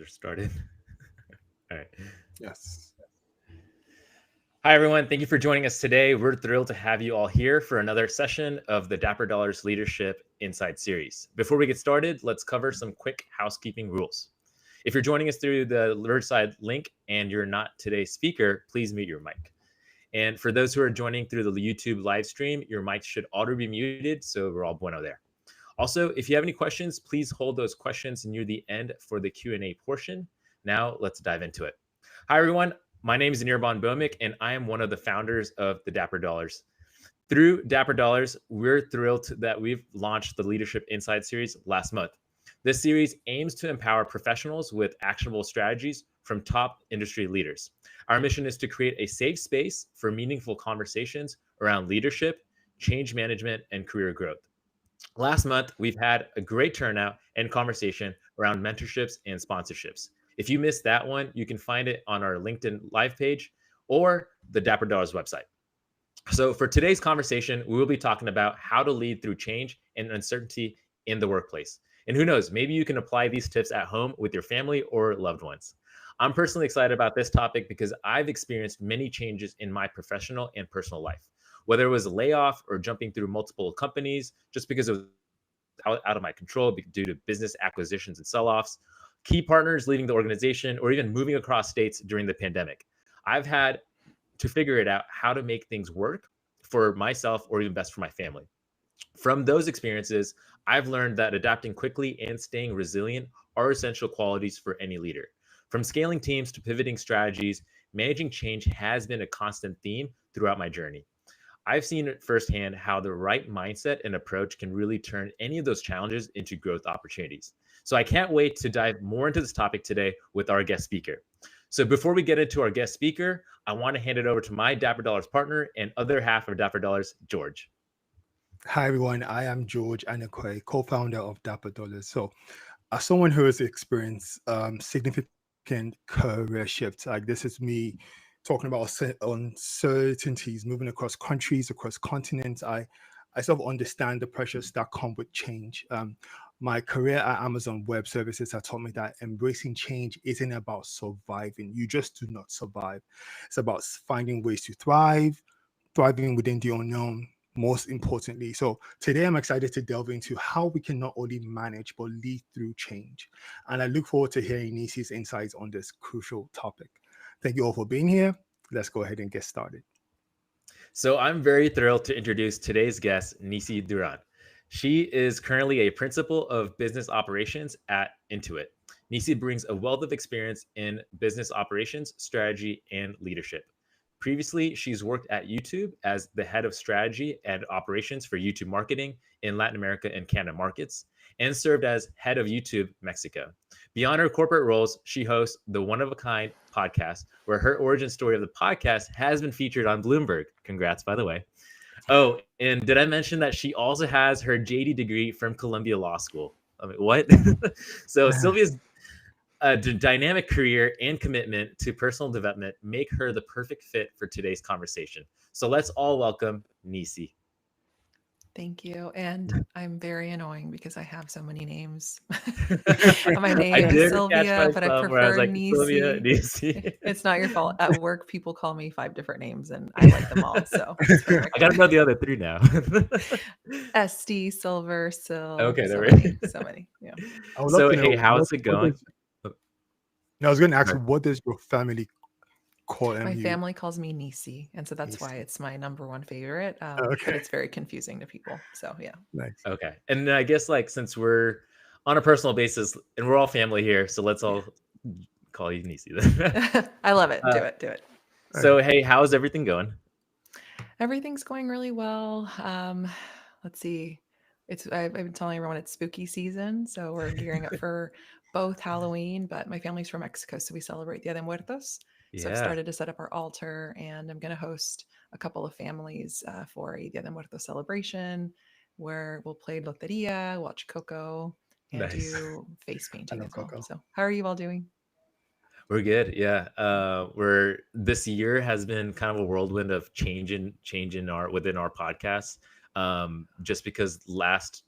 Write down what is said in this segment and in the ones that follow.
We're started. All right. Yes. Hi, everyone. Thank you for joining us today. We're thrilled to have you all here for another session of the Dapper Dollars Leadership Inside series. Before we get started, let's cover some quick housekeeping rules. If you're joining us through the Riverside link and you're not today's speaker, please mute your mic. And for those who are joining through the YouTube live stream, your mic should auto be muted, so we're all bueno there. Also, if you have any questions, please hold those questions near the end for the Q&A portion. Now, let's dive into it. Hi, everyone. My name is Nirban Bomik, and I am one of the founders of the Dapper Dollars. Through Dapper Dollars, we're thrilled that we've launched the Leadership Inside series last month. This series aims to empower professionals with actionable strategies from top industry leaders. Our mission is to create a safe space for meaningful conversations around leadership, change management, and career growth. Last month, we've had a great turnout and conversation around mentorships and sponsorships. If you missed that one, you can find it on our LinkedIn live page or the Dapper Dollars website. So for today's conversation, we will be talking about how to lead through change and uncertainty in the workplace. And who knows, maybe you can apply these tips at home with your family or loved ones. I'm personally excited about this topic because I've experienced many changes in my professional and personal life, whether it was a layoff or jumping through multiple companies just because it was out of my control due to business acquisitions and sell-offs, key partners leaving the organization, or even moving across states during the pandemic. I've had to figure it out how to make things work for myself or even best for my family. From those experiences, I've learned that adapting quickly and staying resilient are essential qualities for any leader. From scaling teams to pivoting strategies, managing change has been a constant theme throughout my journey. I've seen it firsthand how the right mindset and approach can really turn any of those challenges into growth opportunities. So I can't wait to dive more into this topic today with our guest speaker. So before we get into our guest speaker, I want to hand it over to my Dapper Dollars partner and other half of Dapper Dollars, George. Hi, everyone. I am George Anakwe, co-founder of Dapper Dollars. So, as someone who has experienced significant career shifts, like this is me talking about uncertainties, moving across countries, across continents. I sort of understand the pressures that come with change. My career at Amazon Web Services has taught me that embracing change isn't about surviving. You just do not survive. It's about finding ways to thrive, thriving within the unknown, most importantly. So today I'm excited to delve into how we can not only manage, but lead through change. And I look forward to hearing Nisi's insights on this crucial topic. Thank you all for being here. Let's go ahead and get started. So I'm very thrilled to introduce today's guest, Nisi Duran. She is currently a principal of business operations at Intuit. Nisi brings a wealth of experience in business operations, strategy, and leadership. Previously, she's worked at YouTube as the head of strategy and operations for YouTube marketing in Latin America and Canada markets, and served as head of YouTube Mexico. Beyond her corporate roles, she hosts the One of a Kind podcast, where her origin story of the podcast has been featured on Bloomberg. Congrats, by the way. Oh, and did I mention that she also has her JD degree from Columbia Law School? I mean, what? So Sylvia's dynamic career and commitment to personal development make her the perfect fit for today's conversation. So let's all welcome Nisi. Thank you. And I'm very annoying because I have so many names. My I name is did catch Sylvia, but I myself where I was prefer like, Sylvia, Nisi. Nisi. It's not your fault. At work, people call me 5 different names and I like them all. So it's perfect. I got to know the other 3 now. SD, Silver, Sil. Okay, there so we many, go. so many. Yeah. I would love So, to know hey, how's it going? I was going to ask, Sorry. what does your family call My you? family calls me Nisi. And so that's why Nisi. it's my number one favorite. But Okay. it's very confusing to people. So yeah. Nice. Okay. And I guess like since we're on a personal basis and we're all family here, so let's all call you Nisi then. I love it. Do it. So, hey, how's everything going? Everything's going really well. Let's see. I've been telling everyone it's spooky season, so we're gearing up for both Halloween, but my family's from Mexico, so we celebrate Dia de Muertos. So I've Yeah. started to set up our altar, and I'm going to host a couple of families for a Dia de Muertos celebration where we'll play Loteria, watch Coco, and Nice. do face painting love as well. Coco. So how are you all doing? We're good. Yeah. We're this year has been kind of a whirlwind of change in our within our podcast. Just because last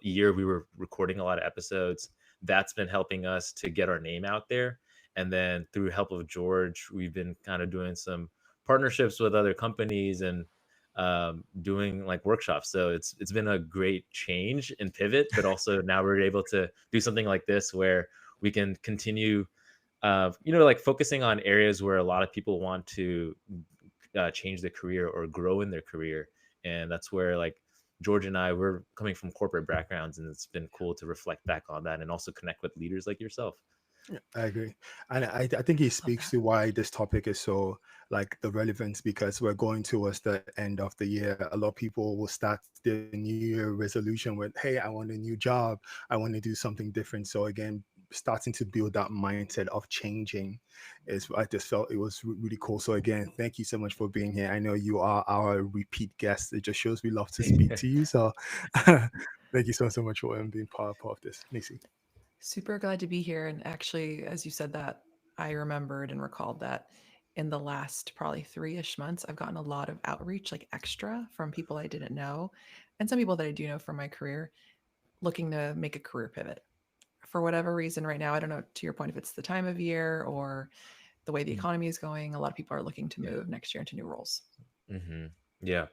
year we were recording a lot of episodes that's been helping us to get our name out there. And then through help of George, we've been kind of doing some partnerships with other companies and doing like workshops. So it's been a great change and pivot, but also now we're able to do something like this where we can continue like focusing on areas where a lot of people want to change their career or grow in their career. And that's where like George and I, we're coming from corporate backgrounds, and it's been cool to reflect back on that and also connect with leaders like yourself. Yeah, I agree, and I think it Love speaks that. to why this topic is so like the relevance, because we're going towards the end of the year. A lot of people will start the new year resolution with, "Hey, I want a new job. I want to do something different." So again, starting to build that mindset of changing is, I just felt it was really cool. So again, thank you so much for being here. I know you are our repeat guest. It just shows we love to speak to you. So thank you so much for being part of this, Nisi. Super glad to be here. And actually, as you said that, I remembered and recalled that in the last probably 3-ish months, I've gotten a lot of outreach, like extra from people I didn't know, and some people that I do know from my career looking to make a career pivot. For whatever reason, right now, I don't know to your point if it's the time of year or the way the Mm, economy is going, a lot of people are looking to yeah. move next year into new roles. Yeah.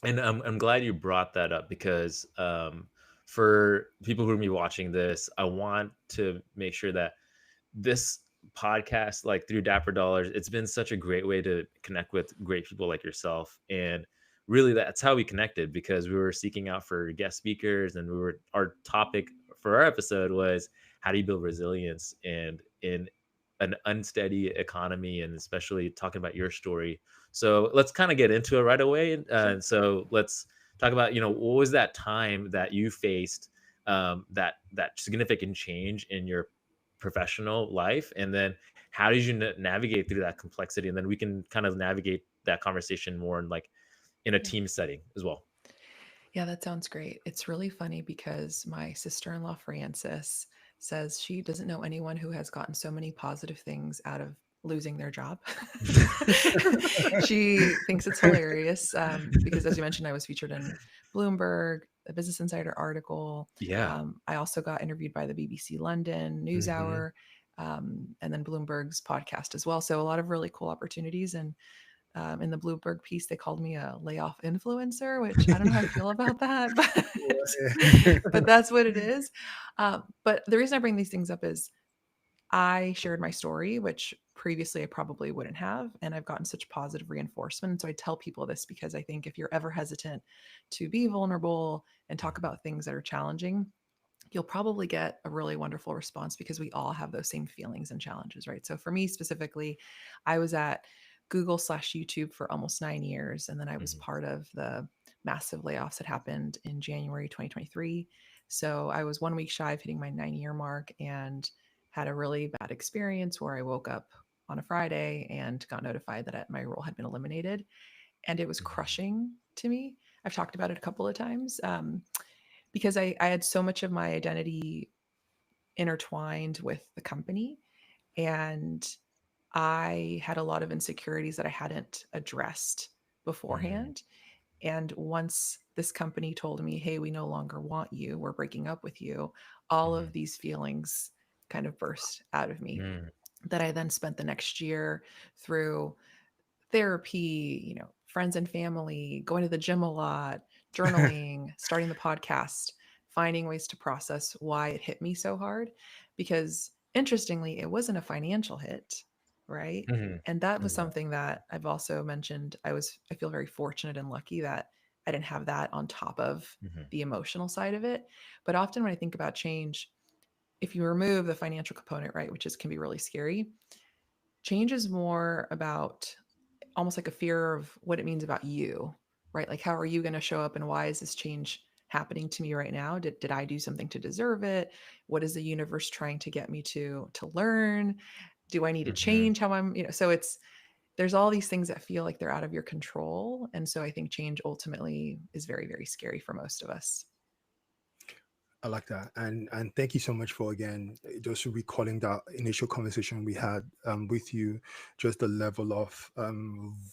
And I'm glad you brought that up because for people who are be watching this, I want to make sure that this podcast, like through Dapper Dollars, it's been such a great way to connect with great people like yourself. And really, that's how we connected, because we were seeking out for guest speakers, and our topic for our episode was how do you build resilience and in an unsteady economy, and especially talking about your story. So let's kind of get into it right away. Sure. So let's talk about, what was that time that you faced that significant change in your professional life, and then how did you navigate through that complexity, and then we can kind of navigate that conversation more in like in a Yeah. team setting as well. Yeah, that sounds great. It's really funny because my sister in law, Frances, says she doesn't know anyone who has gotten so many positive things out of losing their job. She thinks it's hilarious because, as you mentioned, I was featured in Bloomberg, a Business Insider article. Yeah. I also got interviewed by the BBC London Hmm. NewsHour, and then Bloomberg's podcast as well. So, a lot of really cool opportunities. And in the Bloomberg piece, they called me a layoff influencer, which I don't know how I feel about that, but that's what it is. But the reason I bring these things up is I shared my story, which previously I probably wouldn't have. And I've gotten such positive reinforcement. And so I tell people this because I think if you're ever hesitant to be vulnerable and talk about things that are challenging, you'll probably get a really wonderful response because we all have those same feelings and challenges, right? So for me specifically, I was at Google/YouTube for almost 9 years. And then I was Hmm. part of the massive layoffs that happened in January 2023. So I was 1 week shy of hitting my 9 year mark and had a really bad experience where I woke up on a Friday and got notified that my role had been eliminated. And it was crushing to me. I've talked about it a couple of times. Because I had so much of my identity intertwined with the company. And I had a lot of insecurities that I hadn't addressed Hmm. beforehand. And once this company told me, hey, we no longer want you, we're breaking up with you, all Hmm. of these feelings kind of burst out of me Hmm. that I then spent the next year through therapy, friends and family, going to the gym a lot, journaling, starting the podcast, finding ways to process why it hit me so hard. Because interestingly, it wasn't a financial hit, right? Hmm. And that was Yeah. something that I've also mentioned. I feel very fortunate and lucky that I didn't have that on top of Hmm. the emotional side of it. But often when I think about change, if you remove the financial component, right, which can be really scary, change is more about almost like a fear of what it means about you, right? Like, how are you going to show up and why is this change happening to me right now? Did I do something to deserve it? What is the universe trying to get me to learn? Do I need to Hmm. change how so there's all these things that feel like they're out of your control. And so I think change ultimately is very, very scary for most of us. I like that, and thank you so much for again just recalling that initial conversation we had with you, just the level of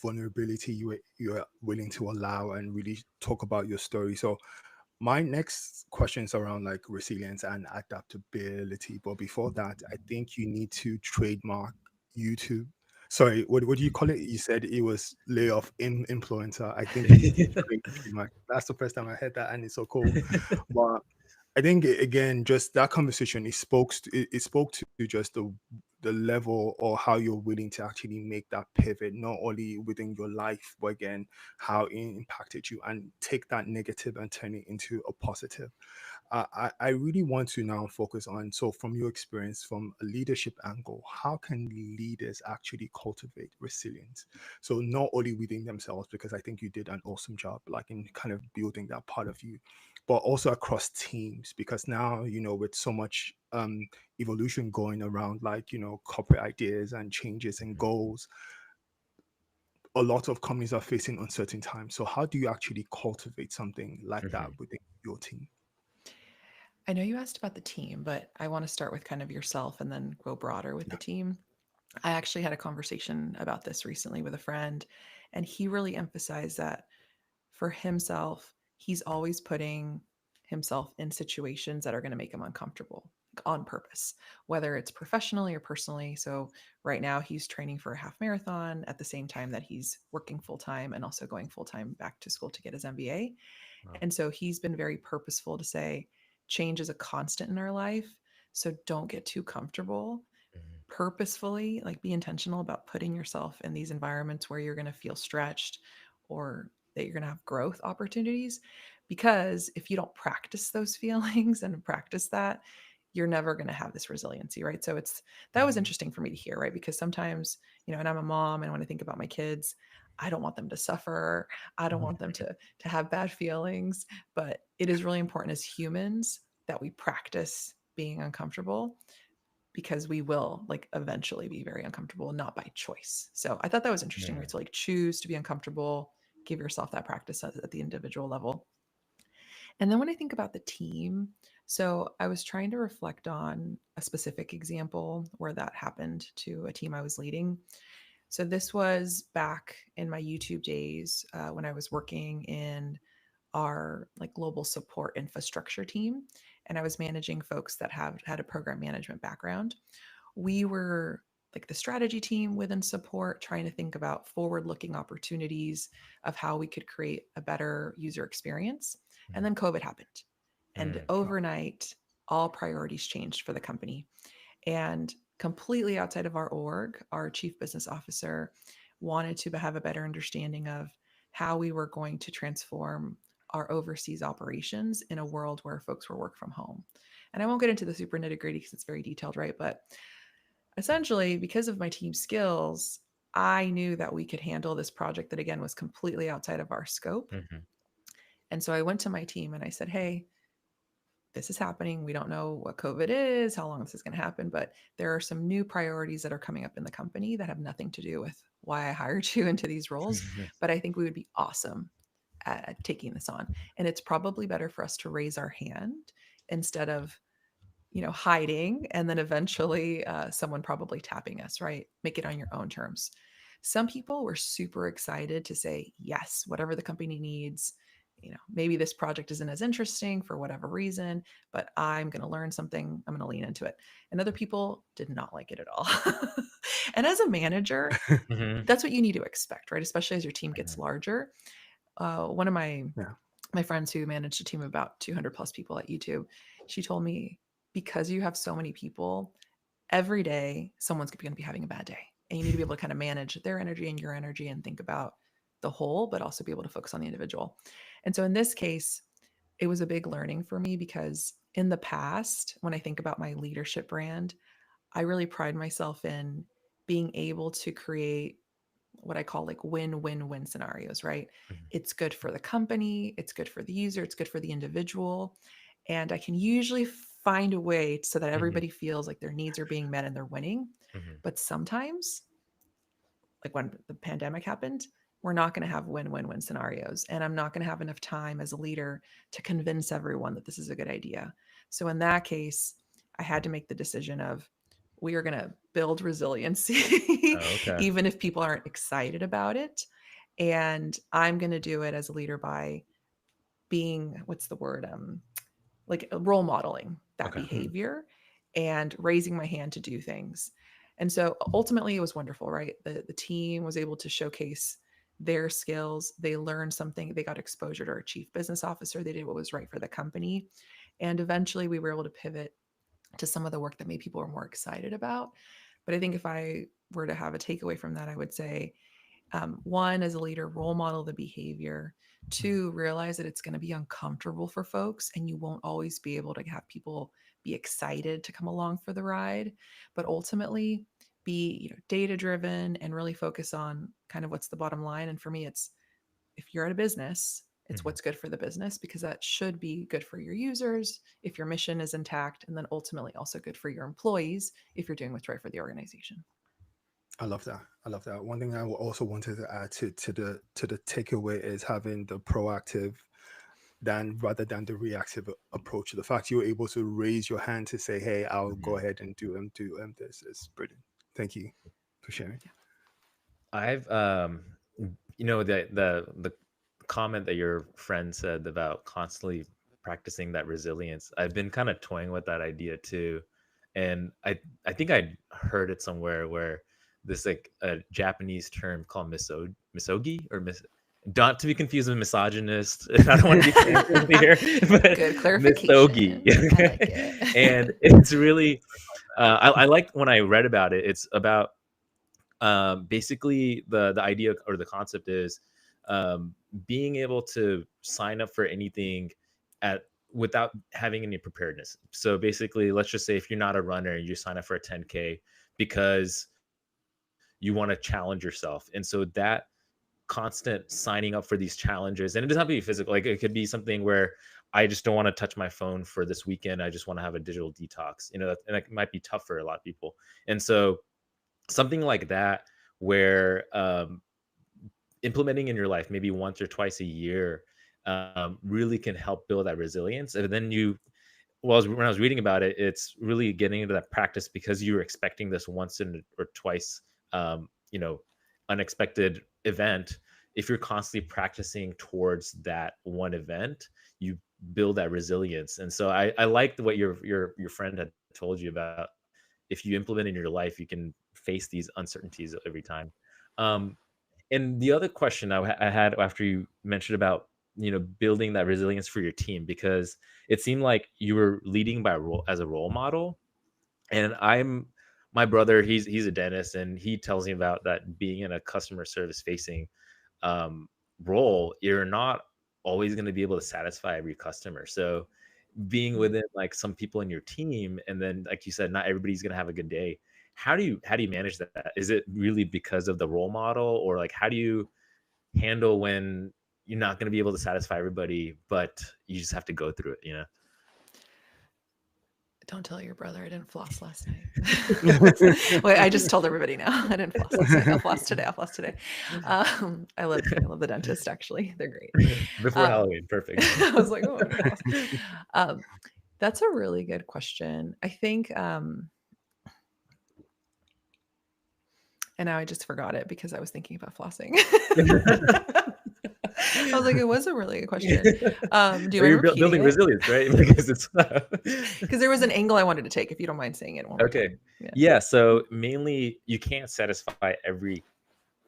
vulnerability you were willing to allow and really talk about your story. So My next question is around like resilience and adaptability. But before that, I think you need to trademark YouTube. Sorry, what do you call it? You said it was layoff in influencer. I think you need to trademark. That's the first time I heard that, and it's so cool. But I think again, just that conversation, it spoke to just the level or how you're willing to actually make that pivot, not only within your life, but again, how it impacted you, and take that negative and turn it into a positive. I really want to now focus on, so from your experience, from a leadership angle, how can leaders actually cultivate resilience? So not only within themselves, because I think you did an awesome job, like in kind of building that part of you, but also across teams, because now, with so much evolution going around, like, corporate ideas and changes and goals, a lot of companies are facing uncertain times. So how do you actually cultivate something like that Mhm. within your team? I know you asked about the team, but I want to start with kind of yourself and then go broader with the Yeah. team. I actually had a conversation about this recently with a friend, and he really emphasized that for himself, he's always putting himself in situations that are going to make him uncomfortable, like, on purpose, whether it's professionally or personally. So, right now, he's training for a half marathon at the same time that he's working full time and also going full time back to school to get his MBA. Wow. And so, he's been very purposeful to say change is a constant in our life. So, don't get too comfortable. Mhm. Purposefully, like, be intentional about putting yourself in these environments where you're going to feel stretched or that you're going to have growth opportunities. Because if you don't practice those feelings and practice that, you're never going to have this resiliency, right? So that was Mhm. interesting for me to hear, right? Because sometimes, and I'm a mom, and when I think about my kids, I don't want them to suffer. I don't want them to have bad feelings. But it is really important as humans that we practice being uncomfortable, because we will, like, eventually be very uncomfortable, not by choice. So I thought that was interesting, right? Mhm. So, like, choose to be uncomfortable, give yourself that practice at the individual level. And then when I think about the team, so I was trying to reflect on a specific example where that happened to a team I was leading. So this was back in my YouTube days, when I was working in our, like, global support infrastructure team, and I was managing folks that have had a program management background. We were like the strategy team within support, trying to think about forward looking opportunities of how we could create a better user experience. And Mhm. then COVID happened. And Mhm. Oh, overnight, all priorities changed for the company. And completely outside of our org, our chief business officer wanted to have a better understanding of how we were going to transform our overseas operations in a world where folks were work from home. And I won't get into the super nitty gritty because it's very detailed, right? But essentially, because of my team skills, I knew that we could handle this project that, again, was completely outside of our scope. Mhm. And so I went to my team and I said, hey, this is happening. We don't know what COVID is, how long this is going to happen, but there are some new priorities that are coming up in the company that have nothing to do with why I hired you into these roles. But I think we would be awesome at taking this on. And it's probably better for us to raise our hand instead of, hiding, and then eventually someone probably tapping us, right? Make it on your own terms. Some people were super excited to say, yes, whatever the company needs. Maybe this project isn't as interesting for whatever reason, but I'm going to learn something. I'm going to lean into it. And other people did not like it at all. And as a manager, Mhm. that's what you need to expect, right? Especially as your team gets Mhm. larger. One of yeah. my friends who managed a team of about 200 plus people at YouTube, she told me, because you have so many people, every day someone's going to be having a bad day. And you need to be able to kind of manage their energy and your energy and think about the whole, but also be able to focus on the individual. And so in this case, it was a big learning for me, because in the past, when I think about my leadership brand, I really pride myself in being able to create what I call like win-win-win scenarios, right? Mhm. It's good for the company, it's good for the user, it's good for the individual. And I can usually find a way so that Mhm. everybody feels like their needs are being met and they're winning. Mhm. But sometimes, like when the pandemic happened, we're not going to have win-win-win scenarios. And I'm not going to have enough time as a leader to convince everyone that this is a good idea. So in that case, I had to make the decision of, we are going to build resiliency, Oh, okay. even if people aren't excited about it. And I'm going to do it as a leader by being, what's the word? Like role modeling that Okay. behavior and raising my hand to do things. And so ultimately it was wonderful, right? The team was able to showcase their skills. They learned something. They got exposure to our chief business officer. They did what was right for the company. And eventually we were able to pivot to some of the work that maybe people were more excited about. But I think if I were to have a takeaway from that, I would say one, as a leader, role model the behavior. Two, realize that it's going to be uncomfortable for folks and you won't always be able to have people be excited to come along for the ride. But ultimately, be data driven and really focus on kind of what's the bottom line. And for me, it's if you're at a business, it's Mhm. what's good for the business because that should be good for your users if your mission is intact, and then ultimately also good for your employees if you're doing what's right for the organization. I love that. I love that. One thing I also wanted to add to the takeaway is having the proactive than rather than the reactive approach. The fact you're able to raise your hand to say, "Hey, I'll go Mhm. ahead and do this" is brilliant. Thank you for sharing. I've the comment that your friend said about constantly practicing that resilience. I've been kind of toying with that idea too, and I think I heard it somewhere where this like a Japanese term called misogi or not to be confused with misogynist. I don't want to be canceled here, but Good misogi, clarification. I like it. and it's really I liked when I read about it. It's about basically the idea or the concept is um, being able to sign up for anything at without having any preparedness. So basically, let's just say if you're not a runner and you sign up for a 10K because you want to challenge yourself, and so that constant signing up for these challenges, and it doesn't have to be physical, like it could be something where I just don't want to touch my phone for this weekend, I just want to have a digital detox, and it might be tough for a lot of people. And so something like that where implementing in your life maybe once or twice a year really can help build that resilience. And then when I was reading about it, it's really getting into that practice because you're expecting this once in or twice, um, you know, unexpected event. If you're constantly practicing towards that one event, you build that resilience. And so I liked what your friend had told you about. If you implement in your life, you can face these uncertainties every time. Um, and the other question I had after you mentioned about building that resilience for your team, because it seemed like you were leading by role as a role model. And my brother, he's a dentist, and he tells me about that being in a customer service facing um, role, you're not always going to be able to satisfy every customer. So being Mm. within like some people in your team, and then like you said, not everybody's going to have a good day. How do you manage that? Is it really because of the role model, or like how do you handle when you're not going to be able to satisfy everybody, but you just have to go through it? Don't tell your brother I didn't floss last night. Wait, I just told everybody now. I didn't floss last night. I'll floss today. I'll floss today. I love the dentist. Actually, they're great. Before Um, Halloween, perfect. I was like, oh, I didn't floss. Um, that's a really good question. I think, and now I just forgot it because I was thinking about flossing. I was like, it was a really good question. Do you Or mind you're repeating building it? resilience, right? Because it's Because there was an angle I wanted to take. If you don't mind saying it one more okay. time. Yeah. Yeah, so mainly you can't satisfy every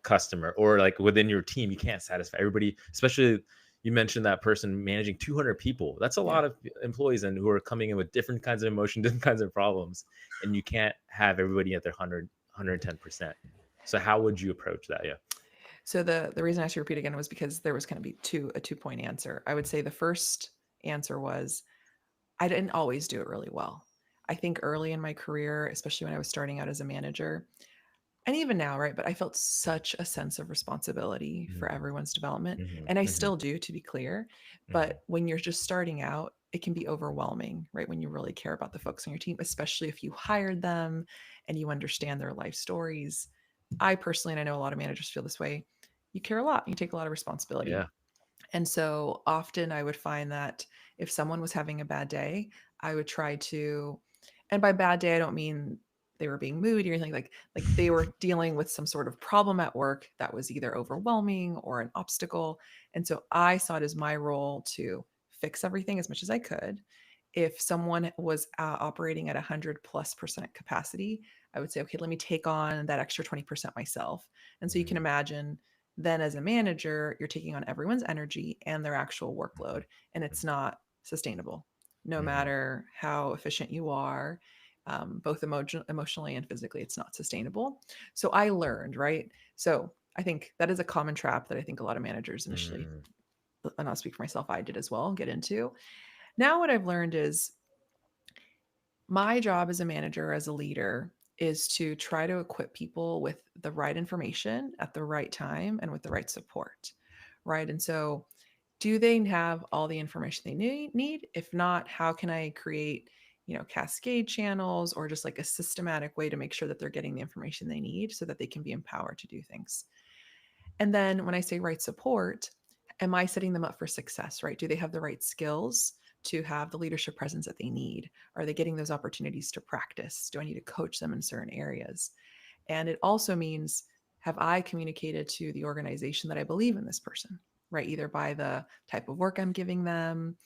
customer, or like within your team, you can't satisfy everybody, especially you mentioned that person managing 200 people. That's a Yeah. lot of employees and who are coming in with different kinds of emotion, different kinds of problems, and you can't have everybody at their 110%. So how would you approach that? Yeah. So the reason I asked you to repeat again was because there was going to be a 2 point answer. I would say the first answer was I didn't always do it really well. I think early in my career, especially when I was starting out as a manager, and even now, right? But I felt such a sense of responsibility for Mhm, everyone's development. mhm, And I mhm, still do, to be clear. mhm. But when you're just starting out, it can be overwhelming, right? When you really care about the folks on your team, especially if you hired them and you understand their life stories. I personally, and I know a lot of managers feel this way, you care a lot, you take a lot of responsibility. Yeah. And so often I would find that if someone was having a bad day, I would try to, and by bad day, I don't mean they were being moody or anything like they were dealing with some sort of problem at work that was either overwhelming or an obstacle. And so I saw it as my role to fix everything as much as I could. If someone was operating at 100+% capacity, I would say, okay, let me take on that extra 20% myself. And so you can Mhm. imagine then as a manager, you're taking on everyone's energy and their actual workload, and it's not sustainable, no Mhm. matter how efficient you are, both emotionally and physically, it's not sustainable. So I learned, right? So I think that is a common trap that I think a lot of managers initially, Mhm. and I'll speak for myself, I did as well, get into. Now, what I've learned is my job as a manager, as a leader, is to try to equip people with the right information at the right time and with the right support, right? And so, do they have all the information they need? If not, how can I create, cascade channels or just like a systematic way to make sure that they're getting the information they need so that they can be empowered to do things? And then when I say right support, am I setting them up for success, right? Do they have the right skills to have the leadership presence that they need? Are they getting those opportunities to practice? Do I need to coach them in certain areas? And it also means, have I communicated to the organization that I believe in this person, right? Either by the type of work I'm giving them,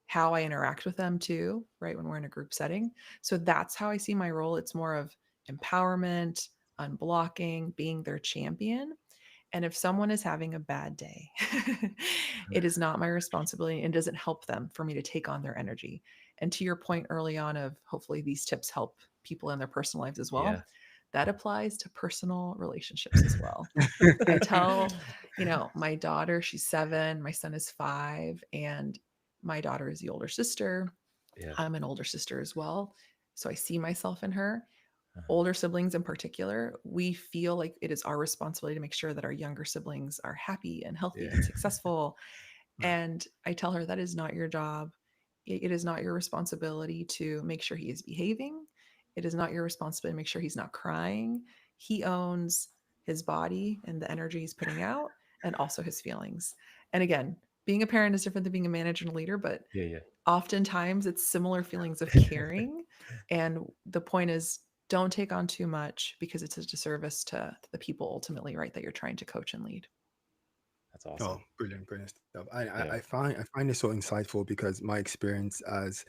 how I interact with them too, right? When we're in a group setting. So that's how I see my role. It's more of empowerment, unblocking, being their champion. And if someone is having a bad day, it is not my responsibility and doesn't help them for me to take on their energy. And to your point early on of hopefully these tips help people in their personal lives as Yeah. well, that applies to personal relationships as well. I tell, my daughter, she's 7, my son is 5, and my daughter is the older sister. Yeah. I'm an older sister as well. So I see myself in her. Uh-huh. Older siblings in particular, we feel like it is our responsibility to make sure that our younger siblings are happy and healthy Yeah. and successful. Right. And I tell her that is not your job. It is not your responsibility to make sure he is behaving. It is not your responsibility to make sure he's not crying. He owns his body and the energy he's putting out, and also his feelings. And again, being a parent is different than being a manager and a leader, but Yeah. Yeah. oftentimes it's similar feelings of caring. And the point is, don't take on too much because it's a disservice to the people ultimately, right, that you're trying to coach and lead. That's awesome. Oh, brilliant, brilliant stuff. I, I Yeah. I find I find it so insightful because my experience as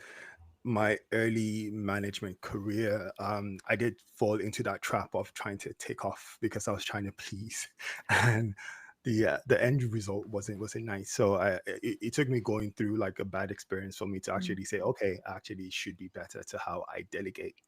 my early management career, I did fall into that trap of trying to take off because I was trying to please, and the end result wasn't nice. So it took me going through like a bad experience for me to Mm. actually say, okay, actually it should be better to how I delegate.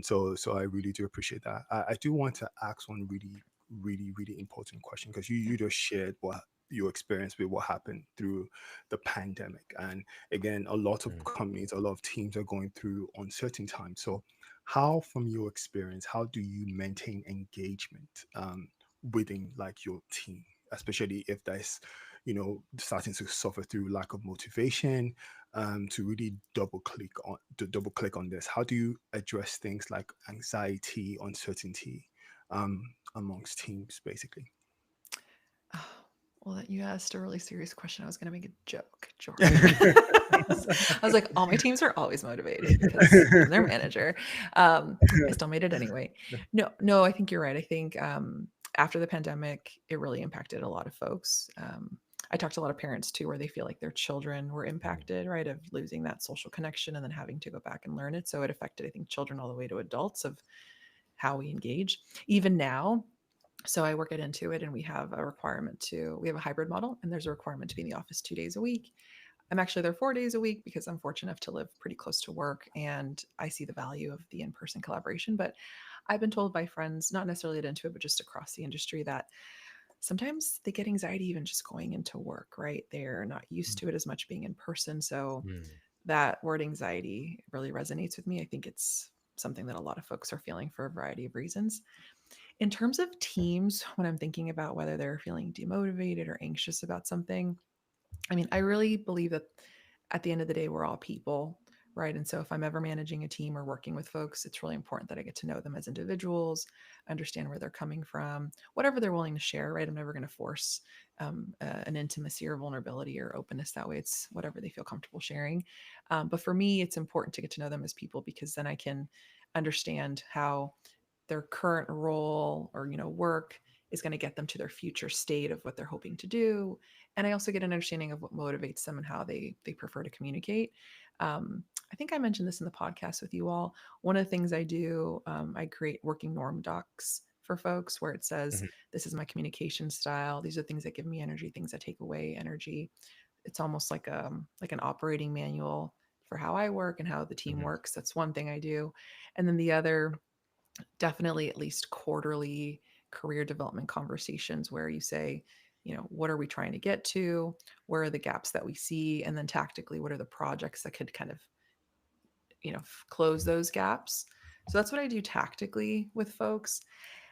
So I really do appreciate that. I do want to ask one really important question because you Yeah. you just shared what your experience with what happened through the pandemic. And again, a lot of Mm. companies, a lot of teams are going through uncertain times. So, how, from your experience, how do you maintain engagement within like your team, especially if there's, starting to suffer through lack of motivation? To really double click on this, how do you address things like anxiety, uncertainty amongst teams, basically? Oh, well, that you asked a really serious question. I was going to make a joke, George. I was like, all my teams are always motivated because I'm their manager. I still made it anyway. No, no, I think you're right. I think after the pandemic, it really impacted a lot of folks. I talked to a lot of parents too, where they feel like their children were Mhm. impacted, right, of losing that social connection and then having to go back and learn it. So it affected, I think, children all the way to adults of how we engage. Even now, so I work at Intuit and we have a requirement we have a hybrid model and there's a requirement to be in the office 2 days a week. I'm actually there 4 days a week because I'm fortunate enough to live pretty close to work and I see the value of the in-person collaboration. But I've been told by friends, not necessarily at Intuit, but just across the industry, that sometimes they get anxiety even just going into work, right? They're not used to it as much being in person. So Mm. that word anxiety really resonates with me. I think it's something that a lot of folks are feeling for a variety of reasons. In terms of teams, when I'm thinking about whether they're feeling demotivated or anxious about something, I mean, I really believe that at the end of the day, we're all people, right? And so if I'm ever managing a team or working with folks, it's really important that I get to know them as individuals, understand where they're coming from, whatever they're willing to share, right? I'm never going to force an intimacy or vulnerability or openness that way. It's whatever they feel comfortable sharing. But for me, it's important to get to know them as people because then I can understand how their current role or work is going to get them to their future state of what they're hoping to do. And I also get an understanding of what motivates them and how they prefer to communicate. I think I mentioned this in the podcast with you all. One of the things I do, I create working norm docs for folks where it says, Mhm. this is my communication style. These are things that give me energy, things that take away energy. It's almost like an operating manual for how I work and how the team Mhm. works. That's one thing I do. And then the other, definitely at least quarterly career development conversations where you say, what are we trying to get to? Where are the gaps that we see? And then tactically, what are the projects that could kind of, close those gaps? So that's what I do tactically with folks.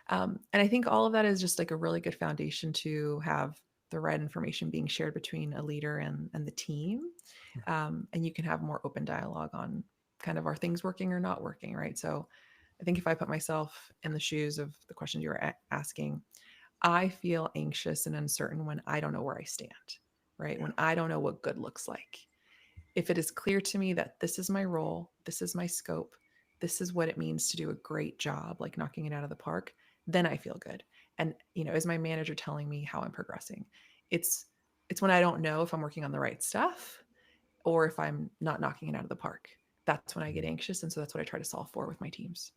And I think all of that is just like a really good foundation to have the right information being shared between a leader and the team. And you can have more open dialogue on kind of, are things working or not working, right? So I think if I put myself in the shoes of the questions you were asking, I feel anxious and uncertain when I don't know where I stand, right? When I don't know what good looks like. If it is clear to me that this is my role, this is my scope, this is what it means to do a great job, like knocking it out of the park, then I feel good. And is my manager telling me how I'm progressing? It's it's when I don't know if I'm working on the right stuff or if I'm not knocking it out of the park. That's when I get Mhm. anxious. And so that's what I try to solve for with my teams.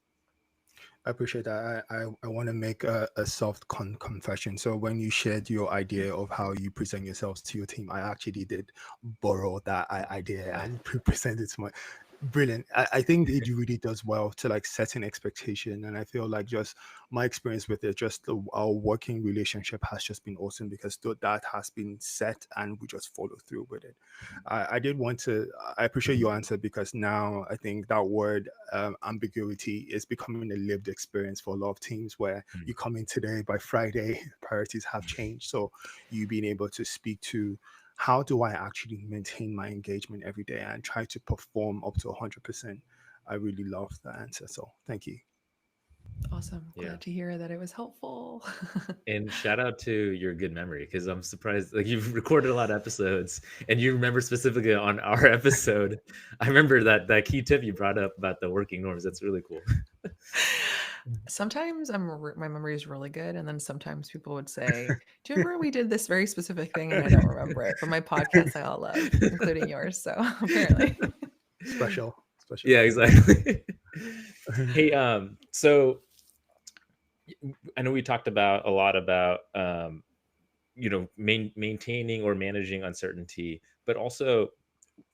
I appreciate that. I want to make a soft confession. So when you shared your idea of how you present yourselves to your team, I actually did borrow that idea and present it to my brilliant. I think it really does well to like set an expectation. And I feel like just my experience with it, just our working relationship has just been awesome because that has been set and we just follow through with it. I did want to, I appreciate your answer because now I think that word ambiguity is becoming a lived experience for a lot of teams where Mhm. you come in today, by Friday, priorities have changed. So you being able to speak to how do I actually maintain my engagement every day and try to perform up to 100%. I really love the answer. So thank you. Awesome. Yeah. Glad to hear that it was helpful. And shout out to your good memory because I'm surprised. Like you've recorded a lot of episodes, and you remember specifically on our episode. I remember that key tip you brought up about the working norms. That's really cool. Sometimes my memory is really good, and then sometimes people would say, "Do you remember we did this very specific thing?" And I don't remember it. But my podcasts I all love, including yours. So apparently, Special, Yeah, special. exactly. Hey, so I know we talked about a lot about maintaining or managing uncertainty, but also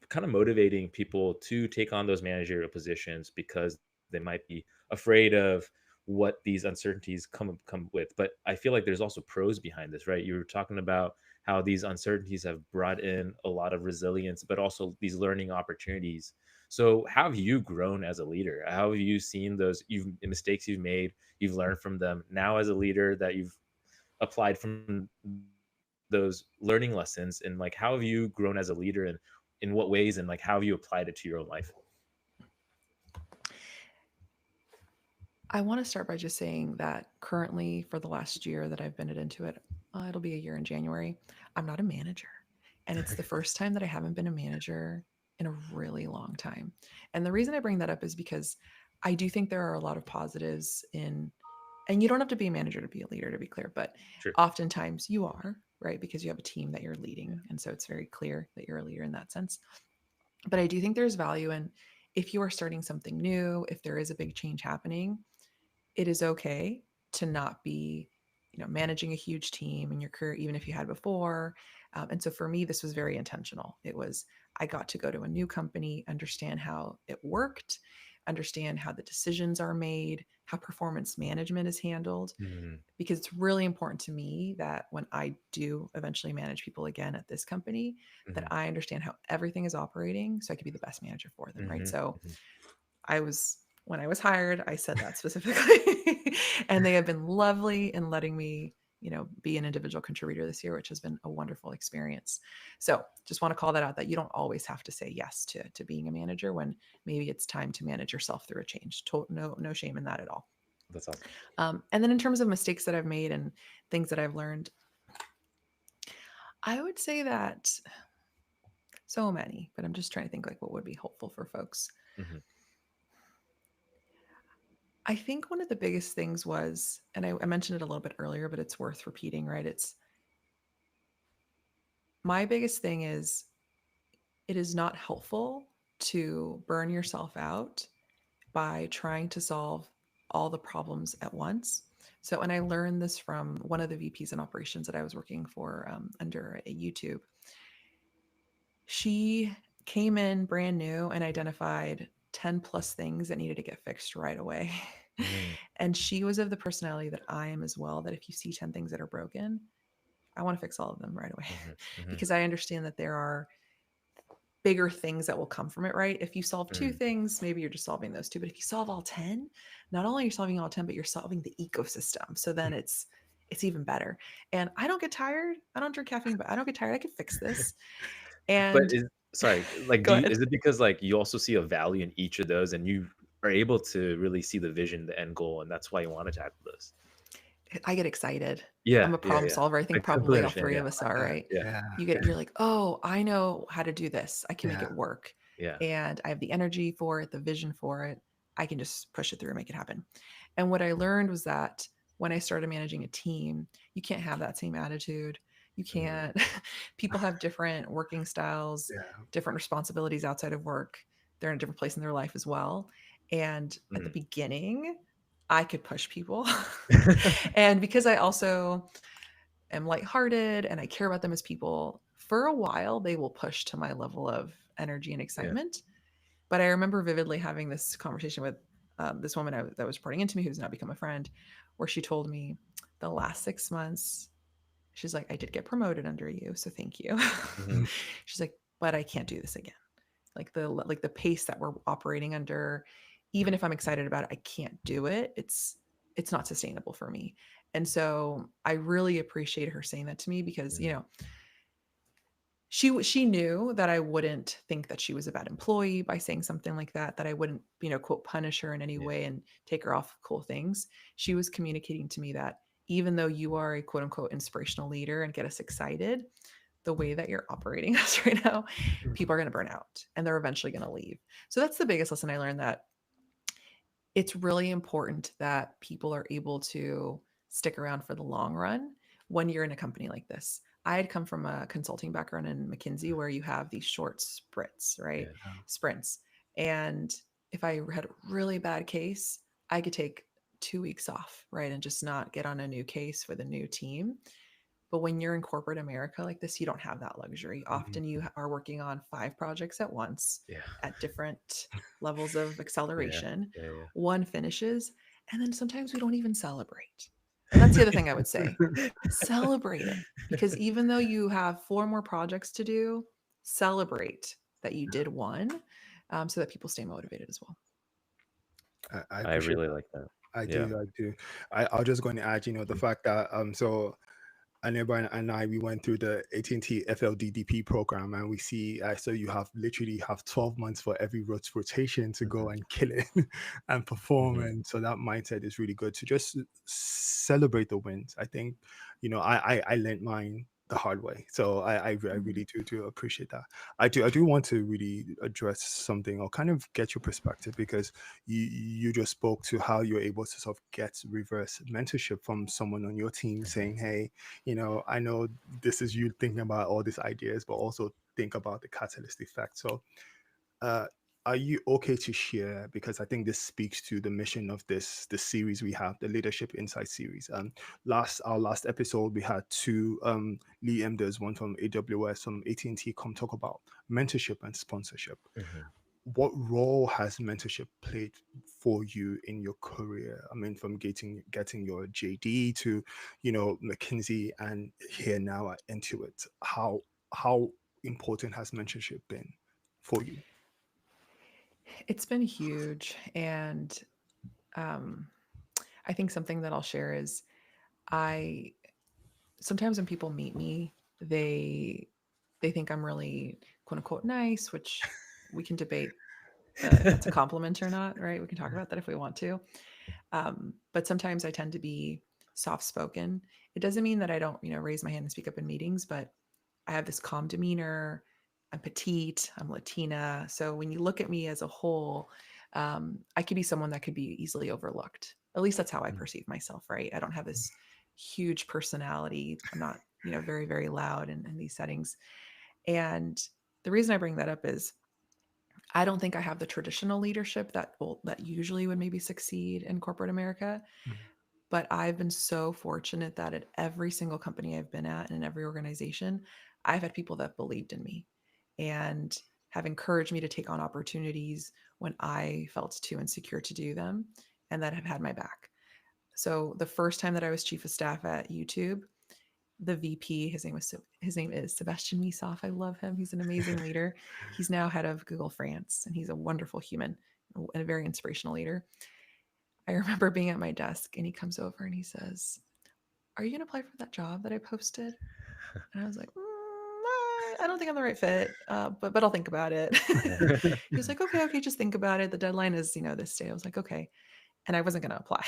kind of motivating people to take on those managerial positions because they might be afraid of what these uncertainties come with. But I feel like there's also pros behind this, right? You were talking about how these uncertainties have brought in a lot of resilience, but also these learning opportunities. So how have you grown as a leader? How have you seen those mistakes you've made, you've learned from them now as a leader that you've applied from those learning lessons, and like how have you grown as a leader and in what ways, and like how have you applied it to your own life? I want to start by just saying that currently, for the last year that I've been at Intuit, it'll be a year in January. I'm not a manager, and it's the first time that I haven't been a manager in a really long time. And the reason I bring that up is because I do think there are a lot of positives in, and you don't have to be a manager to be a leader, to be clear, but Sure. oftentimes you are, right? Because you have a team that you're leading. And so it's very clear that you're a leader in that sense. But I do think there's value in, if you are starting something new, if there is a big change happening, it is okay to not be, managing a huge team in your career, even if you had before. And so for me, this was very intentional. It was, I got to go to a new company, understand how it worked, understand how the decisions are made, how performance management is handled, Mhm. because it's really important to me that when I do eventually manage people again at this company, that Mhm. I understand how everything is operating so I can be the best manager for them, right? Mhm. So Mhm. when I was hired, I said that specifically. And they have been lovely in letting me, be an individual contributor this year, which has been a wonderful experience. So just want to call that out, that you don't always have to say yes to being a manager when maybe it's time to manage yourself through a change. No shame in that at all. That's awesome. And then in terms of mistakes that I've made and things that I've learned, I would say that so many, but I'm just trying to think like what would be helpful for folks. Mhm. I think one of the biggest things was, and I mentioned it a little bit earlier, but it's worth repeating, right? It's my biggest thing is it is not helpful to burn yourself out by trying to solve all the problems at once. So, and I learned this from one of the VPs in operations that I was working for under a YouTube. She came in brand new and identified 10 plus things that needed to get fixed right away. Mhm, And she was of the personality that I am as well, that if you see 10 things that are broken, I want to fix all of them right away mhm, mhm, because I understand that there are bigger things that will come from it, right? If you solve two mm. things, maybe you're just solving those two. But if you solve all 10, not only are you solving all 10, but you're solving the ecosystem. So then it's even better. And I don't get tired. I don't drink caffeine, but I don't get tired. I can fix this. But And is sorry, like, go do you ahead. is it because, like, you also see a value in each of those and you are able to really see the vision, the end goal, and that's why you wanna tackle those? I get excited. I'm Yeah, a yeah, problem yeah. solver. I I think completely probably all understand, three yeah, of us are, right? yeah, Yeah, You're like, oh, I know how to do this. I can make yeah, it work. yeah. And I have the energy for it, the vision for it. I can just push it through and make it happen. And what I learned was that when I started managing a team, you can't have that same attitude. You Mhm, can't, people have different working styles, yeah. different responsibilities outside of work. They're in a different place in their life as well. And at the mhm. beginning, I could push people. And because I also am lighthearted and I care about them as people, for a while, they will push to my level of energy and Yeah, excitement. But I remember vividly having this conversation with this woman that was reporting into me, who's now become a friend, where she told me the last 6 months, she's like, I did get promoted under you, so thank you. mhm, She's like, but I can't do this again. Like the pace that we're operating under, even if I'm excited about it, I can't do it. It's not sustainable for me. And so I really appreciate her saying that to me because, mhm. she knew that I wouldn't think that she was a bad employee by saying something like that, that I wouldn't, quote, punish her in any Yeah, way and take her off cool things. She was communicating to me that even though you are a quote unquote inspirational leader and get us excited, the way that you're operating us right now, people are going to burn out and they're eventually going to leave. So that's the biggest lesson I learned, that it's really important that people are able to stick around for the long run when you're in a company like this. I had come from a consulting background in McKinsey where you have these short sprints, right? yeah. Sprints. And if I had a really bad case, I could take 2 weeks off, right? And just not get on a new case with a new team. But when you're in corporate America like this, you don't have that luxury. Mhm. Often you are working on 5 projects at once Yeah. at different levels of Yeah. acceleration. Yeah, yeah. One finishes, and then sometimes we don't even celebrate. And that's the other thing I would say, celebrate it. Because even though you have 4 more projects to do, celebrate that you did one, so that people stay motivated as well. I I appreciate really that. like that. I Yeah. do, I do. I was just going to add, the fact that so Aneba and I, we went through the AT&T FLDDP program, and we see so you literally have 12 months for every rotation to go Mhm, and kill it and perform, mhm. and so that mindset is really good to just celebrate the wins. I think, I learned mine the hard way, so I Mhm. really do appreciate that. I do want to really address something or kind of get your perspective, because you just spoke to how you're able to sort of get reverse mentorship from someone on your team saying, hey, I know this is you thinking about all these ideas, but also think about the catalyst effect. So, uh, are you okay to share? Because I think this speaks to the mission of the series we have, the Leadership Insight series. Our last episode, we had two Lee Emders, one from AWS, from AT&T, come talk about mentorship and sponsorship. Mhm. What role has mentorship played for you in your career? I mean, from getting your JD to, McKinsey, and here now at Intuit. How important has mentorship been for you? It's been huge. And um, I think something that I'll share is I sometimes when people meet me, they think I'm really quote unquote nice, which we can debate if that's a compliment or not, right? We can talk about that if we want to. But sometimes I tend to be soft spoken. It doesn't mean that I don't, raise my hand and speak up in meetings, but I have this calm demeanor. I'm petite, I'm Latina. So when you look at me as a whole, I could be someone that could be easily overlooked. At least that's how I Mm. perceive myself, right? I don't have this huge personality. I'm not, very, very loud in these settings. And the reason I bring that up is I don't think I have the traditional leadership that usually would maybe succeed in corporate America. Mhm. But I've been so fortunate that at every single company I've been at and in every organization, I've had people that believed in me and have encouraged me to take on opportunities when I felt too insecure to do them and that have had my back. So the first time that I was chief of staff at YouTube, the VP, his name is Sebastian Misoff. I love him. He's an amazing leader. He's now head of Google France, and he's a wonderful human and a very inspirational leader. I remember being at my desk, and he comes over and he says, "Are you going to apply for that job that I posted?" And I was like, I don't think I'm the right fit, but I'll think about it." He was like, "Okay, okay, just think about it. The deadline is, this day." I was like, "Okay." And I wasn't going to apply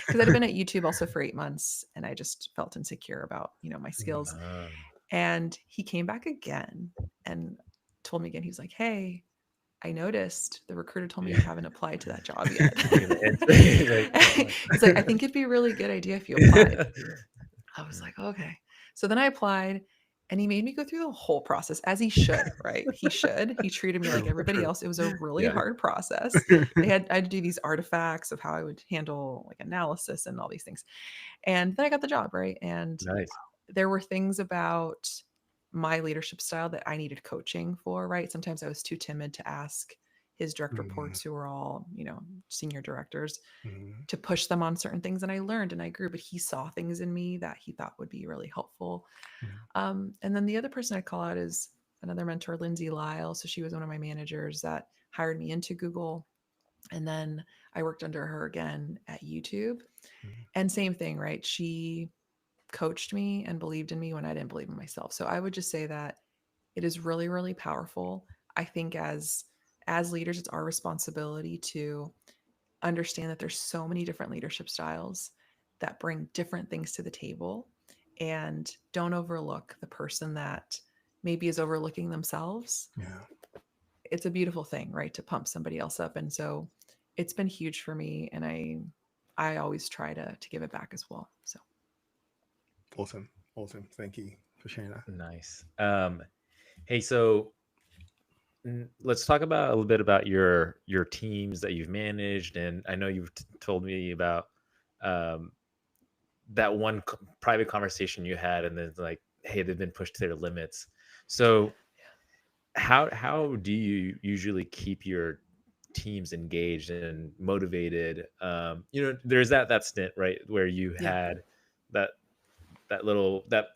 because I'd been at YouTube also for 8 months and I just felt insecure about, my skills. Um, And he came back again and told me again, he was like, "Hey, I noticed the recruiter told me you yeah. haven't applied to that job yet." You're gonna answer, He's like, "I think it'd be a really good idea if you applied." I was like, "Okay." So then I applied and he made me go through the whole process as he should, right? He should. He treated me like True, everybody true. else. It was a really Yeah. hard process. I had to do these artifacts of how I would handle like analysis and all these things. And then I got the job, right? And Nice. there were things about my leadership style that I needed coaching for, right? Sometimes I was too timid to ask his direct Mhm, reports who were all, senior directors mhm, to push them on certain things and I learned and I grew, but he saw things in me that he thought would be really helpful. mhm, And then the other person I call out is another mentor, Lindsay Lyle. So she was one of my managers that hired me into Google. And then I worked under her again at YouTube. mhm. And same thing, right? She coached me and believed in me when I didn't believe in myself. So I would just say that it is really, really powerful. I think as leaders, it's our responsibility to understand that there's so many different leadership styles that bring different things to the table and don't overlook the person that maybe is overlooking themselves. Yeah, It's a beautiful thing, right? To pump somebody else up. And so it's been huge for me and I always try to give it back as well. So awesome, awesome. Thank you for sharing that. Nice. Hey, so let's talk about a little bit about your teams that you've managed, and I know you've told me about um, that one private conversation you had, and then like, hey, they've been pushed to their limits. So how do you usually keep your teams engaged and motivated? There's that stint, right, where you yeah. had that that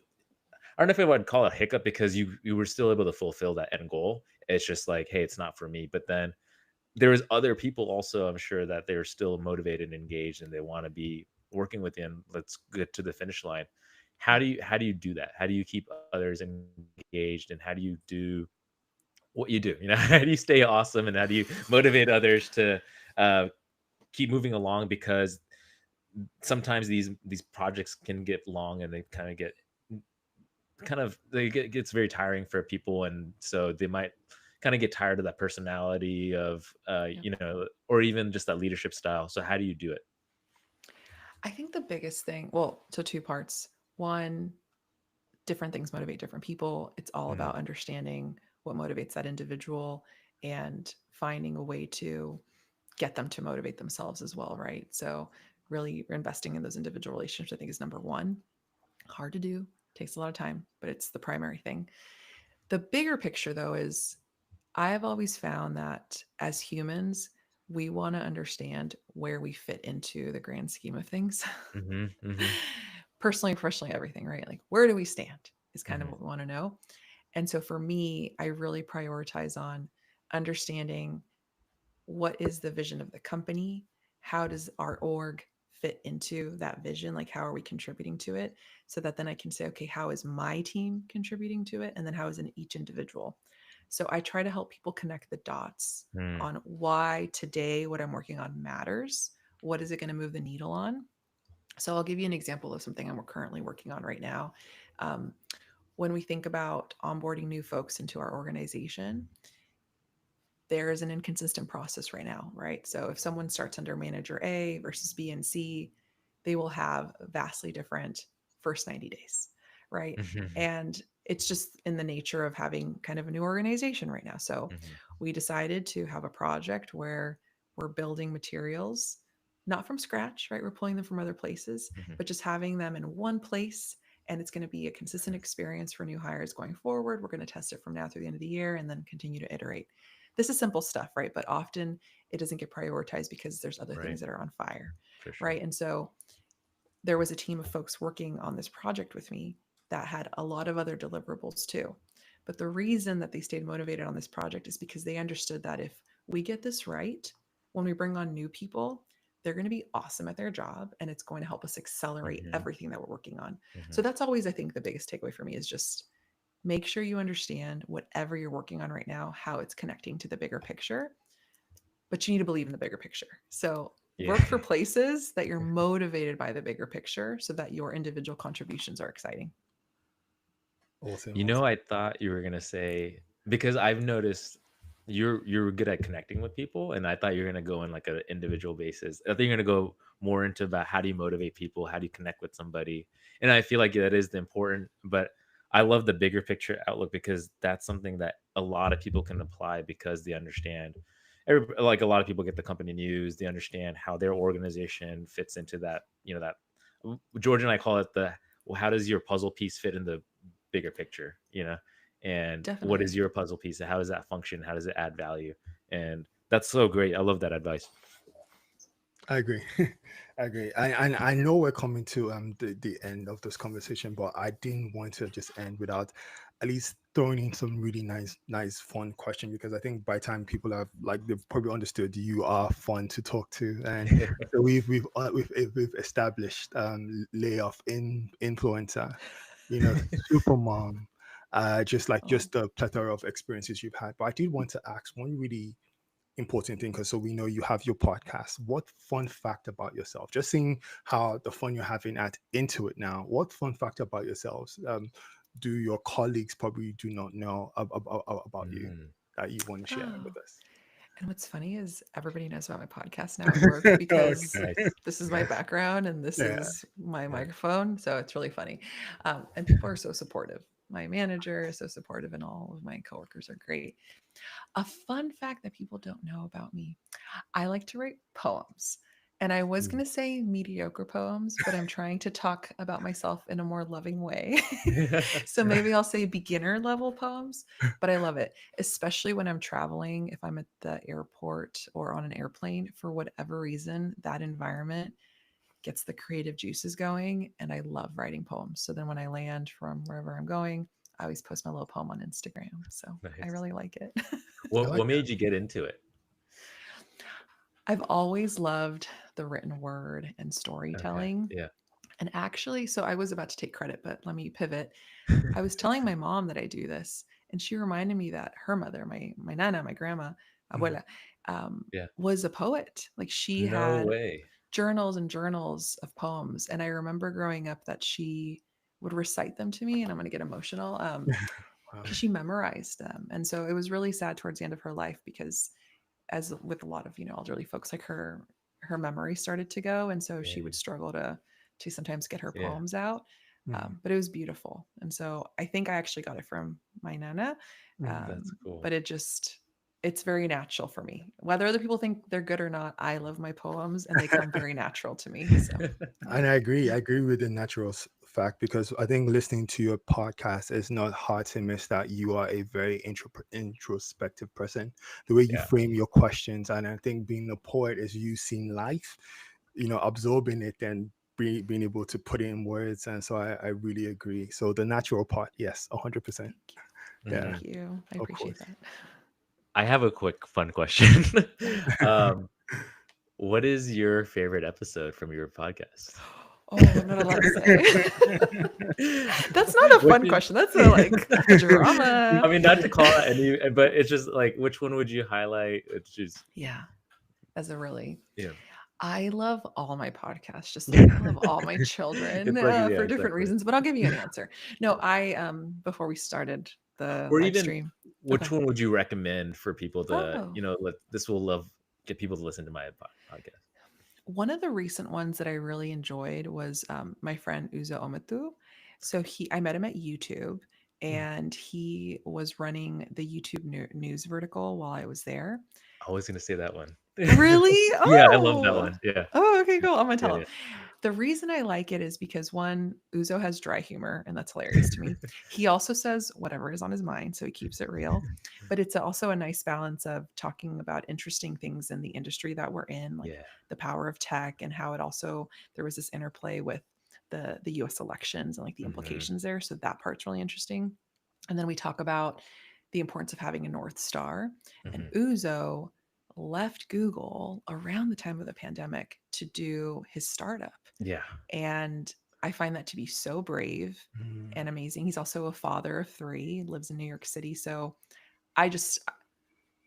I don't know if I would call it a hiccup because you were still able to fulfill that end goal. It's just like, hey, it's not for me. But then there was other people also, I'm sure, that they're still motivated and engaged and they want to be working with you and let's get to the finish line. How do you do that? How do you keep others engaged and how do you do what you do? How do you stay awesome and how do you motivate others to uh, keep moving along? Because sometimes these projects can get long and they gets very tiring for people, and so they might kind of get tired of that personality of Yeah. or even just that leadership style. So how do you do it? I think the biggest thing, well, so two parts. One, different things motivate different people. It's all Mhm. about understanding what motivates that individual and finding a way to get them to motivate themselves as well, right? So, really investing in those individual relationships, I think, is number one. Hard to do, takes a lot of time, but it's the primary thing. The bigger picture, though, is I have always found that as humans, we want to understand where we fit into the grand scheme of things. Mhm. Mhm. Personally, professionally, everything, right? Like, where do we stand is kind of Mhm. what we want to know. And so for me, I really prioritize on understanding what is the vision of the company? How does our org fit into that vision? Like, how are we contributing to it? So that then I can say, okay, how is my team contributing to it? And then how is each individual? So I try to help people connect the dots Mm. on why today what I'm working on matters. What is it going to move the needle on? So I'll give you an example of something I'm currently working on right now. Um, when we think about onboarding new folks into our organization, there's an inconsistent process right now, right? So if someone starts under manager A versus B and C, they will have vastly different first 90 days, right? Mhm, And it's just in the nature of having kind of a new organization right now. So mhm, we decided to have a project where we're building materials, not from scratch, right? We're pulling them from other places, mhm. but just having them in one place. And it's going to be a consistent experience for new hires going forward. We're going to test it from now through the end of the year and then continue to iterate. This is simple stuff, right? But often it doesn't get prioritized because there's other Right, things that are on fire, for sure. right? And so there was a team of folks working on this project with me that had a lot of other deliverables too. But the reason that they stayed motivated on this project is because they understood that if we get this right, when we bring on new people, they're going to be awesome at their job and it's going to help us accelerate Mhm, everything that we're working on. mhm. So that's always, I think, the biggest takeaway for me is just make sure you understand whatever you're working on right now, how it's connecting to the bigger picture, but you need to believe in the bigger picture. So Yeah. work for places that you're motivated by the bigger picture so that your individual contributions are exciting. Awesome, You know, awesome. I thought you were gonna say, because I've noticed you're good at connecting with people, and I thought you were gonna go in like an individual basis. I think you're gonna go more into about how do you motivate people, how do you connect with somebody, and I feel like that is the important. But I love the bigger picture outlook because that's something that a lot of people can apply because they understand. Like a lot of people get the company news, they understand how their organization fits into that. That George and I call it the, well, how does your puzzle piece fit in the bigger picture, and what is Definitely. your puzzle piece? How does that function? How does it add value? And that's so great. I love that advice. I agree. I agree. I know we're coming to the end of this conversation, but I didn't want to just end without at least throwing in some really nice fun question, because I think by the time people have, like, they've probably understood you are fun to talk to. And so we've established layoff in influencer, super mom, Oh, just the plethora of experiences you've had. But I did want to ask one really important thing, because so we know you have your podcast. What fun fact about yourself, just seeing how the fun you're having at Intuit now, what fun fact about yourselves do your colleagues probably do not know about you Mm. that you want to share oh. with us? And what's funny is everybody knows about my podcast now at work Okay. because Nice. this is my background and this Yeah. is my Yeah. microphone. So it's really funny. And people are so supportive. My manager is so supportive, and all of my coworkers are great. A fun fact that people don't know about me: I like to write poems. And I was Mm. going to say mediocre poems, but I'm trying to talk about myself in a more loving way. So maybe I'll say beginner level poems, but I love it, especially when I'm traveling. If I'm at the airport or on an airplane, for whatever reason, that environment gets the creative juices going. And I love writing poems. So then when I land from wherever I'm going, I always post my little poem on Instagram. So I Nice. really like it. I What like what made you get into it? I've always loved the written word and Okay. storytelling. Yeah. And actually, so I was about to take credit, but let me pivot. I was telling my mom that I do this, and she reminded me that her mother, my nana, my grandma, that. abuela, Yeah. was a poet. Like she No had way. journals and journals of poems, and I remember growing up that she would recite them to me, and I'm going to get emotional Wow. because she memorized them. And so it was really sad towards the end of her life because, as with a lot of elderly folks, like her memory started to go, and so she Yeah. would struggle to sometimes get her Yeah. poems out. Mm, But it was beautiful, and so I think I actually got it from my nana. mm. That's cool. But it's very natural for me, whether other people think they're good or not. I love my poems and they come very natural to me, so yeah. And I agree. I agree with the natural fact, because I think listening to your podcast is not hard to miss that you are a very introspective person. The way you Yeah. frame your questions, and I think being a poet is you seeing life, absorbing it and being able to put it in words. And so I really agree. So the natural part, yes, 100%. Thank you. Yeah, Mhm. Thank you, I of appreciate course. that. I have a quick fun question. Yeah. um, what is your favorite episode from your podcast? Oh, I'm not allowed to say. That's not a Which fun is, question. That's a like drama. I mean, not to call it any, but it's just like, which one would you highlight? It's just, Yeah, as a really yeah. I love all my podcasts, just like I love all my children It's like, yeah, for different exactly. reasons, but I'll give you an answer. No, I before we started the Or live even stream. which Okay. one would you recommend for people to, Oh, this will love get people to listen to my podcast? one of the recent ones that I really enjoyed was my friend Uzo Omatu. So I met him at YouTube, Mm. and he was running the YouTube news vertical while I was there. I was gonna say that one. Really? Yeah, I love that Oh. one. Yeah. Oh, okay, cool. I'm gonna Yeah, tell him. yeah. The reason I like it is because one, Uzo has dry humor, and that's hilarious to me. He also says whatever is on his mind, so he keeps it real. But it's also a nice balance of talking about interesting things in the industry that we're in, like Yeah. the power of tech and how it also there was this interplay with the US elections and like the Mhm. implications there. So that part's really interesting. And then we talk about the importance of having a North Star. And Mhm. Uzo left Google around the time of the pandemic to do his startup. Yeah. And I find that to be so brave Mm. and amazing. He's also a father of three, lives in New York City. So I just,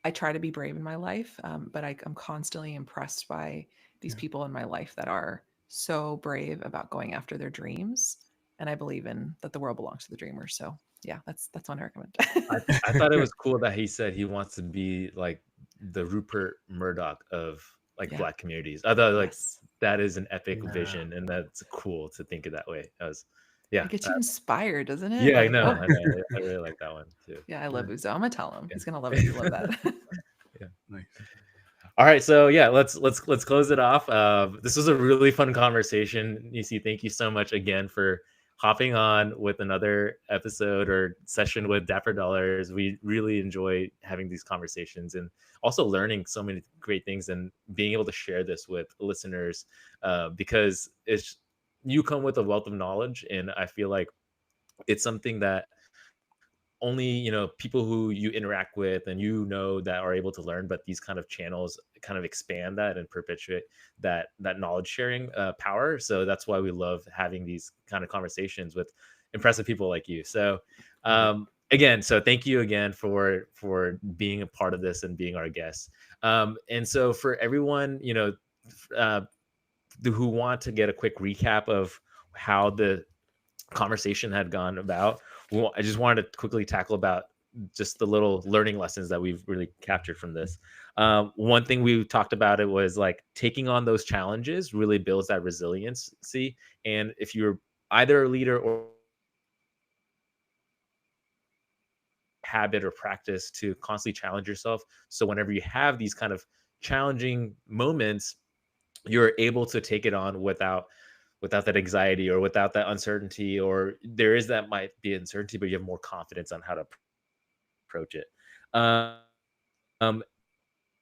I try to be brave in my life, but I'm constantly impressed by these Yeah. people in my life that are so brave about going after their dreams. And I believe in that the world belongs to the dreamers. So yeah, that's one I recommend. I I thought it was cool that he said he wants to be like the Rupert Murdoch of like Yeah. Black communities. I thought like Yes. that is an epic Yeah. vision, and that's cool to think of that way. That was, yeah, It gets you inspired, doesn't it? yeah, I Like, know, oh, I know. I really like that one too. yeah, I love Yeah. Uzo. I'm gonna tell him. Yeah. He's gonna love it. You love that. Yeah. Nice. All right, so yeah, let's close it off. This was a really fun conversation. Nisi, thank you so much again for hopping on with another episode or session with Dapper Dollars. We really enjoy having these conversations and also learning so many great things and being able to share this with listeners because it's you come with a wealth of knowledge, and I feel like it's something that only people who you interact with and that are able to learn, but these kind of channels kind of expand that and perpetuate that knowledge sharing power. So that's why we love having these kind of conversations with impressive people like you. So Yeah. again, so thank you again for being a part of this and being our guest. And so for everyone uh, who want to get a quick recap of how the conversation had gone about, I just wanted to quickly tackle about just the little learning lessons that we've really captured from this. One thing we talked about it was like taking on those challenges really builds that resiliency. And if you're either a leader or habit or practice to constantly challenge yourself, so whenever you have these kind of challenging moments, you're able to take it on without that anxiety or without that uncertainty, or there is that might be uncertainty, but you have more confidence on how to approach it. Um,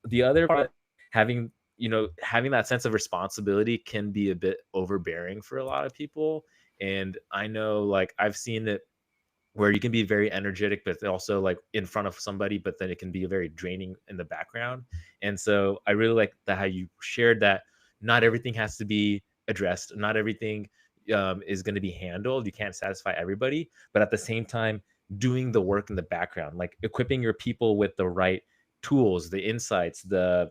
the other part, having having that sense of responsibility can be a bit overbearing for a lot of people, and I know like I've seen it where you can be very energetic, but also like in front of somebody, but then it can be very draining in the background. And so I really like that how you shared that not everything has to be addressed, not everything is going to be handled. You can't satisfy everybody, but at the same time, doing the work in the background, like equipping your people with the right tools, the insights, the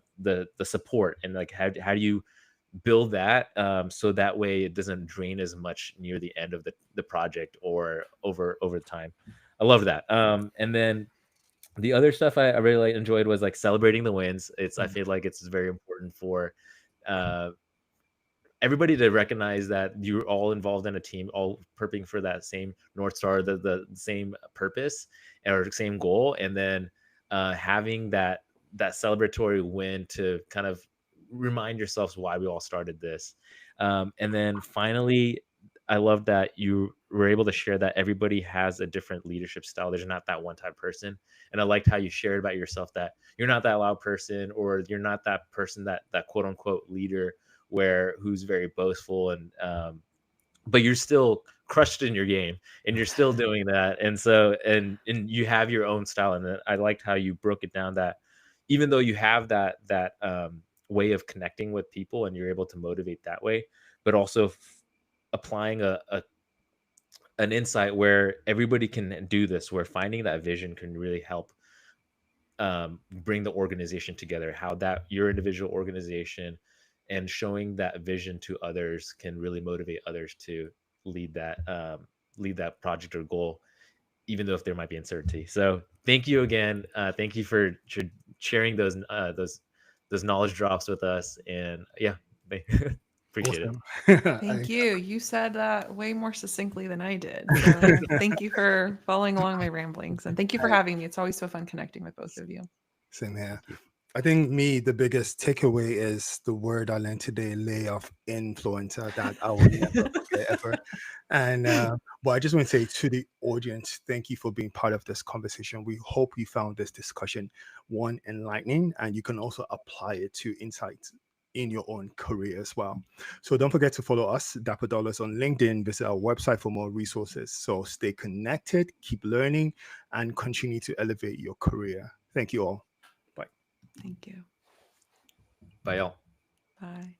support, and like how do you build that so that way it doesn't drain as much near the end of the project or over time. I love that. And then the other stuff I really enjoyed was like celebrating the wins. I Mm. feel like it's very important for uh, everybody to recognize that you're all involved in a team, all prepping for that same North Star, the same purpose or same goal, and then having that celebratory win to kind of remind yourselves why we all started this. And then finally, I love that you were able to share that everybody has a different leadership style. There's not that one type person. And I liked how you shared about yourself that you're not that loud person, or you're not that person that quote unquote leader where who's very boastful, and but you're still crushed in your game and you're still doing that. And so and you have your own style. And I liked how you broke it down that even though you have that way of connecting with people and you're able to motivate that way, but also applying an insight where everybody can do this, where finding that vision can really help bring the organization together, how that your individual organization and showing that vision to others can really motivate others to lead that project or goal, even though if there might be uncertainty. So thank you again. Thank you for sharing those knowledge drops with us. And yeah, appreciate it. Awesome. Thank you. You said that way more succinctly than I did. So thank you for following along my ramblings. And thank you for having me. It's always so fun connecting with both of you. Same here. Thank you. I think the biggest takeaway is the word I learned today, layer of influencer, that I will never forget ever. And but I just want to say to the audience, thank you for being part of this conversation. We hope you found this discussion one enlightening, and you can also apply it to insights in your own career as well. So don't forget to follow us, Dapper Dollars, on LinkedIn. Visit our website for more resources. So stay connected, keep learning, and continue to elevate your career. Thank you all. Thank you. Bye, y'all. Bye.